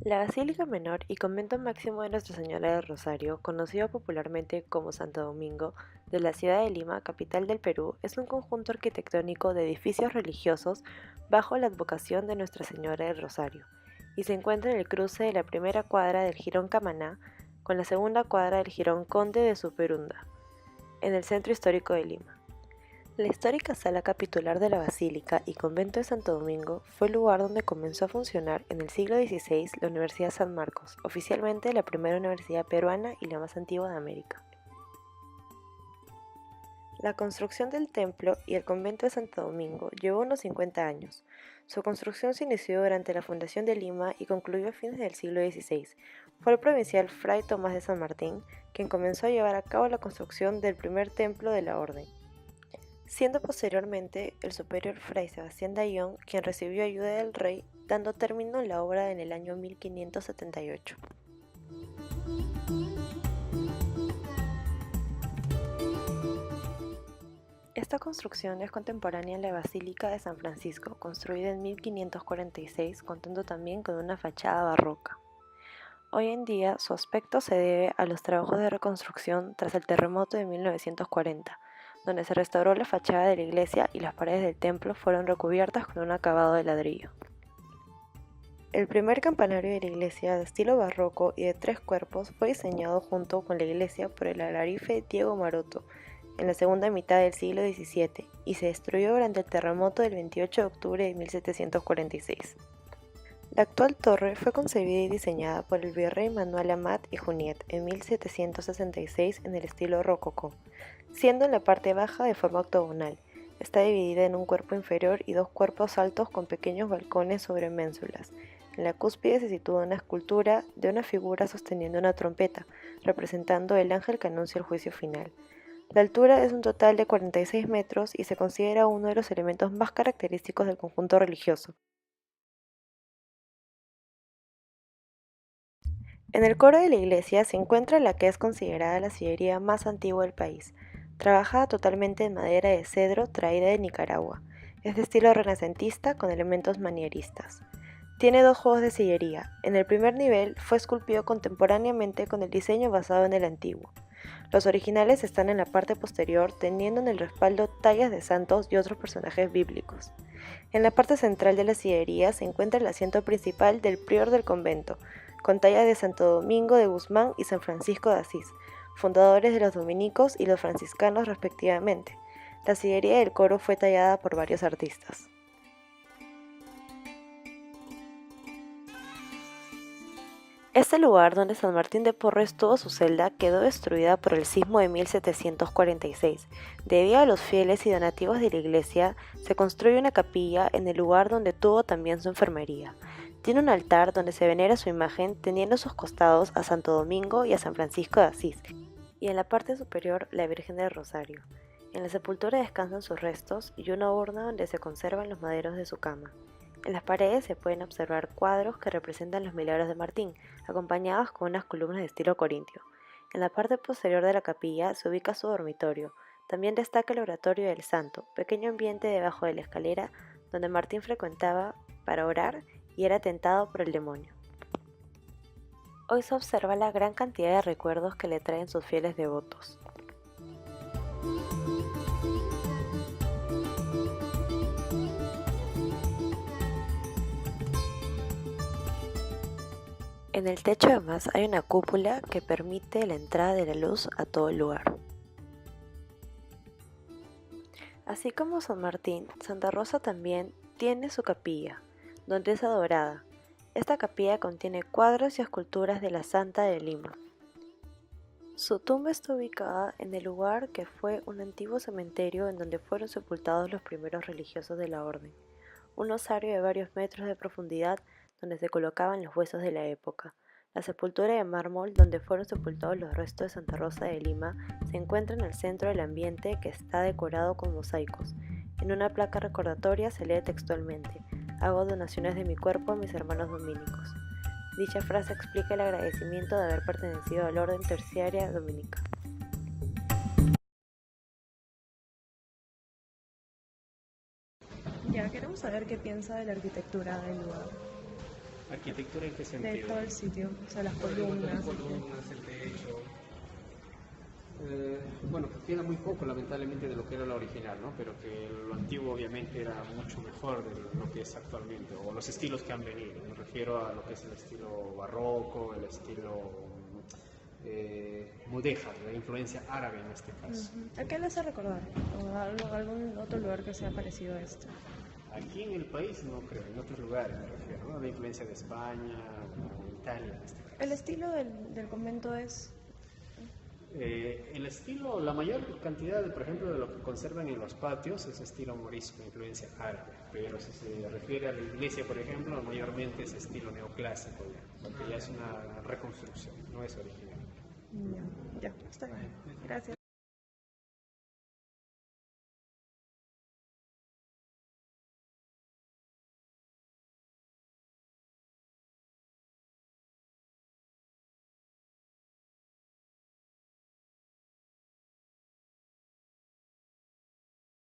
La Basílica Menor y Convento Máximo de Nuestra Señora del Rosario, conocido popularmente como Santo Domingo, de la ciudad de Lima, capital del Perú, es un conjunto arquitectónico de edificios religiosos bajo la advocación de Nuestra Señora del Rosario, y se encuentra en el cruce de la primera cuadra del Jirón Camaná con la segunda cuadra del Jirón Conde de Superunda, en el centro histórico de Lima. La histórica sala capitular de la Basílica y Convento de Santo Domingo fue el lugar donde comenzó a funcionar en el siglo XVI la Universidad San Marcos, oficialmente la primera universidad peruana y la más antigua de América. La construcción del templo y el convento de Santo Domingo llevó unos 50 años. Su construcción se inició durante la fundación de Lima y concluyó a fines del siglo XVI. Fue el provincial Fray Tomás de San Martín quien comenzó a llevar a cabo la construcción del primer templo de la orden, siendo posteriormente el superior Fray Sebastián Dayón quien recibió ayuda del rey, dando término a la obra en el año 1578. Esta construcción es contemporánea a la Basílica de San Francisco, construida en 1546, contando también con una fachada barroca. Hoy en día, su aspecto se debe a los trabajos de reconstrucción tras el terremoto de 1940, donde se restauró la fachada de la iglesia y las paredes del templo fueron recubiertas con un acabado de ladrillo. El primer campanario de la iglesia, de estilo barroco y de 3 cuerpos, fue diseñado junto con la iglesia por el alarife Diego Maroto en la segunda mitad del siglo XVII y se destruyó durante el terremoto del 28 de octubre de 1746. La actual torre fue concebida y diseñada por el virrey Manuel Amat y Juniet en 1766 en el estilo rococó, siendo en la parte baja de forma octogonal. Está dividida en un cuerpo inferior y 2 cuerpos altos con pequeños balcones sobre ménsulas. En la cúspide se sitúa una escultura de una figura sosteniendo una trompeta, representando el ángel que anuncia el juicio final. La altura es un total de 46 metros y se considera uno de los elementos más característicos del conjunto religioso. En el coro de la iglesia se encuentra la que es considerada la sillería más antigua del país, trabajada totalmente en madera de cedro traída de Nicaragua. Es de estilo renacentista con elementos manieristas. Tiene 2 juegos de sillería. En el primer nivel fue esculpido contemporáneamente con el diseño basado en el antiguo. Los originales están en la parte posterior, teniendo en el respaldo tallas de santos y otros personajes bíblicos. En la parte central de la sillería se encuentra el asiento principal del prior del convento, con tallas de Santo Domingo de Guzmán y San Francisco de Asís, fundadores de los dominicos y los franciscanos respectivamente. La sillería del coro fue tallada por varios artistas. Este lugar donde San Martín de Porres tuvo su celda quedó destruida por el sismo de 1746. Debido a los fieles y donativos de la iglesia, se construye una capilla en el lugar donde tuvo también su enfermería. Tiene un altar donde se venera su imagen, teniendo a sus costados a Santo Domingo y a San Francisco de Asís, y en la parte superior la Virgen del Rosario. En la sepultura descansan sus restos y una urna donde se conservan los maderos de su cama. En las paredes se pueden observar cuadros que representan los milagros de Martín, acompañados con unas columnas de estilo corintio. En la parte posterior de la capilla se ubica su dormitorio. También destaca el oratorio del Santo, pequeño ambiente debajo de la escalera donde Martín frecuentaba para orar y era tentado por el demonio. Hoy se observa la gran cantidad de recuerdos que le traen sus fieles devotos. En el techo además hay una cúpula que permite la entrada de la luz a todo el lugar. Así como San Martín, Santa Rosa también tiene su capilla, donde es adorada. Esta capilla contiene cuadros y esculturas de la Santa de Lima. Su tumba está ubicada en el lugar que fue un antiguo cementerio en donde fueron sepultados los primeros religiosos de la orden, un osario de varios metros de profundidad donde se colocaban los huesos de la época. La sepultura de mármol donde fueron sepultados los restos de Santa Rosa de Lima se encuentra en el centro del ambiente, que está decorado con mosaicos. En una placa recordatoria se lee textualmente: "Hago donaciones de mi cuerpo a mis hermanos dominicos". Dicha frase explica el agradecimiento de haber pertenecido a la orden terciaria dominica. Ya, queremos saber qué piensa de la arquitectura del lugar. ¿Arquitectura en qué de sentido? todo el sitio, o sea, las Bueno, digo, las columnas. columnas, el techo. Bueno, queda muy poco lamentablemente de lo que era la original, ¿no? Pero que lo antiguo obviamente era mucho mejor de lo que es actualmente, o los estilos que han venido. Me refiero a lo que es el estilo barroco, el estilo mudéjar, la influencia árabe en este caso. ¿A qué le hace recordar? ¿O algún otro lugar que sea parecido a este? Aquí en el país no creo, en otros lugares me refiero, ¿no? La influencia de España, de Italia en este El caso. estilo del convento es... El estilo, la mayor cantidad, por ejemplo, de lo que conservan en los patios es estilo morisco, influencia árabe, pero si se refiere a la iglesia, por ejemplo, mayormente es estilo neoclásico, ya, porque ya es una reconstrucción, no es original. Ya, está bien. Gracias.